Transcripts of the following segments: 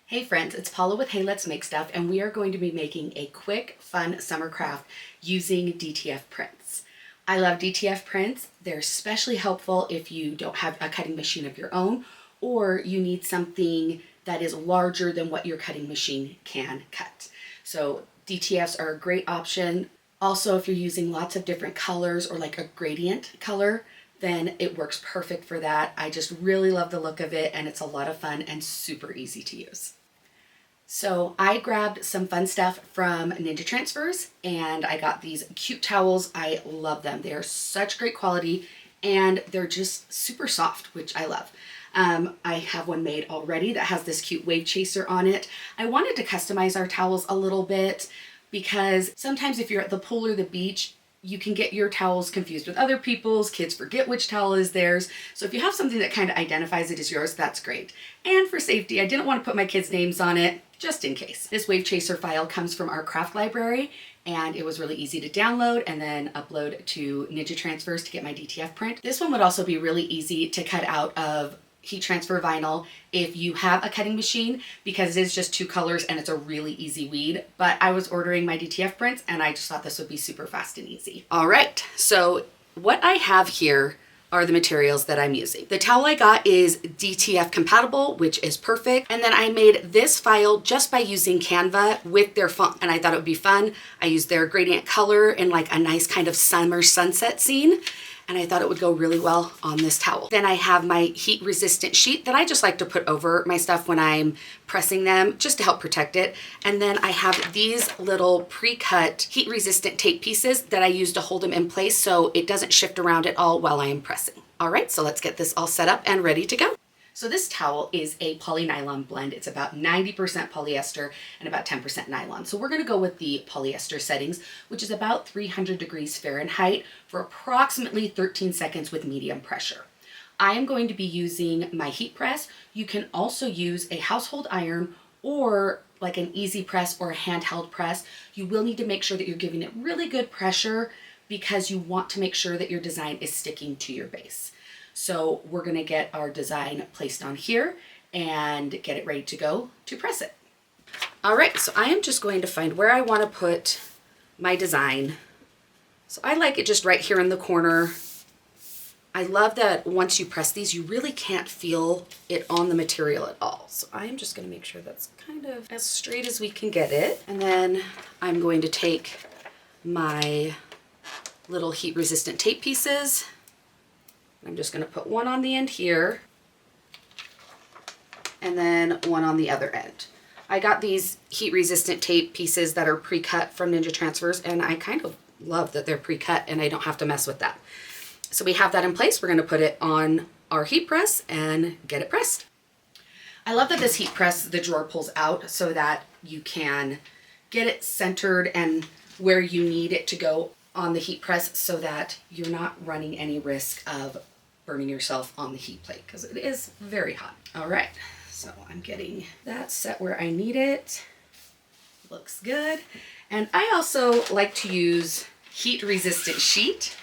Hey friends, it's Paula with Hey Let's Make Stuff, and we are going to be making a quick, fun summer craft using DTF prints. I love DTF prints. They're especially helpful if you don't have a cutting machine of your own or you need something that is larger than what your cutting machine can cut. So DTFs are a great option. Also, if you're using lots of different colors or like a gradient color, then it works perfect for that. I just really love the look of it, and it's a lot of fun and super easy to use. So I grabbed some fun stuff from Ninja Transfers, and I got these cute towels. I love them. They are such great quality and they're just super soft, which I love. I have one made already that has this cute wave chaser on it. I wanted to customize our towels a little bit because sometimes if you're at the pool or the beach, you can get your towels confused with other people's. Kids forget which towel is theirs. So if you have something that kind of identifies it as yours, that's great. And for safety, I didn't want to put my kids' names on it, just in case. This wave chaser file comes from our craft library, and it was really easy to download and then upload to Ninja Transfers to get my DTF print. This one would also be really easy to cut out of heat transfer vinyl if you have a cutting machine, because it is just two colors and it's a really easy weed. But I was ordering my DTF prints and I just thought this would be super fast and easy. All right, so what I have here are the materials that I'm using. The towel I got is DTF compatible, which is perfect. And then I made this file just by using Canva with their font, and I thought it would be fun. I used their gradient color in like a nice kind of summer sunset scene, and I thought it would go really well on this towel. Then I have my heat resistant sheet that I just like to put over my stuff when I'm pressing them, just to help protect it. And then I have these little pre-cut heat resistant tape pieces that I use to hold them in place so it doesn't shift around at all while I am pressing. All right, so let's get this all set up and ready to go. So this towel is a polynylon blend. It's about 90% polyester and about 10% nylon. So we're gonna go with the polyester settings, which is about 300 degrees Fahrenheit for approximately 13 seconds with medium pressure. I am going to be using my heat press. You can also use a household iron or like an easy press or a handheld press. You will need to make sure that you're giving it really good pressure because you want to make sure that your design is sticking to your base. So we're gonna get our design placed on here and get it ready to go to press it. All right, so I am just going to find where I wanna put my design. So I like it just right here in the corner. I love that once you press these, you really can't feel it on the material at all. So I am just gonna make sure that's kind of as straight as we can get it. And then I'm going to take my little heat resistant tape pieces. I'm just going to put one on the end here and then one on the other end. I got these heat resistant tape pieces that are pre-cut from Ninja Transfers, and I kind of love that they're pre-cut and I don't have to mess with that. So we have that in place. We're going to put it on our heat press and get it pressed. I love that this heat press, the drawer pulls out so that you can get it centered and where you need it to go on the heat press so that you're not running any risk of burning yourself on the heat plate because it is very hot. All right, so I'm getting that set where I need it. Looks good. And I also like to use heat resistant sheet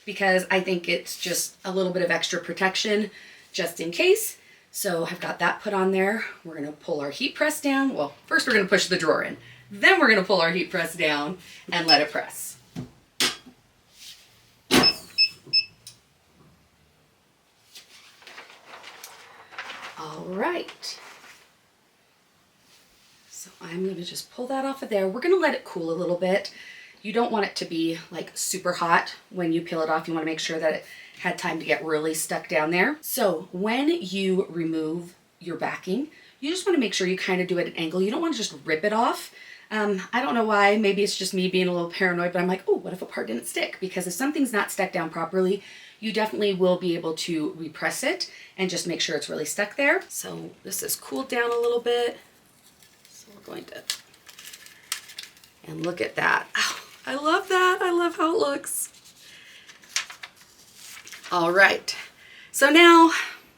because I think it's just a little bit of extra protection just in case. So I've got that put on there. We're gonna pull our heat press down. Well, first we're gonna push the drawer in. Then we're gonna pull our heat press down and let it press. All right, so I'm gonna just pull that off of there. We're gonna let it cool a little bit. You don't want it to be like super hot when you peel it off. You wanna make sure that it had time to get really stuck down there. So when you remove your backing, you just wanna make sure you kind of do it at an angle. You don't wanna just rip it off. I don't know why, maybe it's just me being a little paranoid, but I'm like, oh, what if a part didn't stick? Because if something's not stuck down properly, you definitely will be able to repress it and just make sure it's really stuck there. So this is cooled down a little bit. So we're going to, and look at that. Oh, I love that. I love how it looks. All right. So now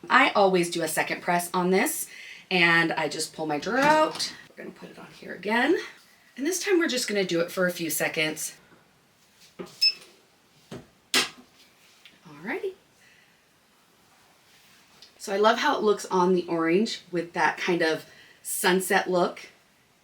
I always do a second press on this, and I just pull my drawer out. We're gonna put it on here again. And this time we're just gonna do it for a few seconds. Alrighty. So I love how it looks on the orange with that kind of sunset look.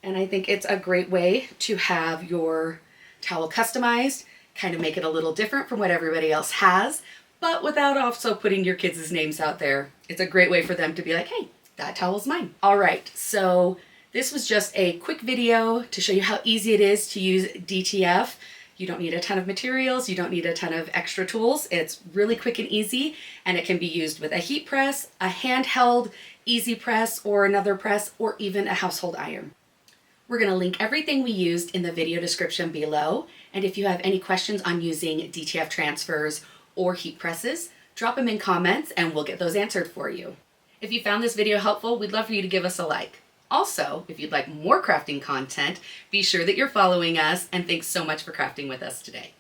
And I think it's a great way to have your towel customized, kind of make it a little different from what everybody else has, but without also putting your kids' names out there. It's a great way for them to be like, hey, that towel's mine. All right, so this was just a quick video to show you how easy it is to use DTF. You don't need a ton of materials, you don't need a ton of extra tools. It's really quick and easy, and it can be used with a heat press, a handheld easy press, or another press, or even a household iron. We're going to link everything we used in the video description below, and if you have any questions on using DTF transfers or heat presses, drop them in comments and we'll get those answered for you. If you found this video helpful, we'd love for you to give us a like. Also, if you'd like more crafting content, be sure that you're following us, and thanks so much for crafting with us today.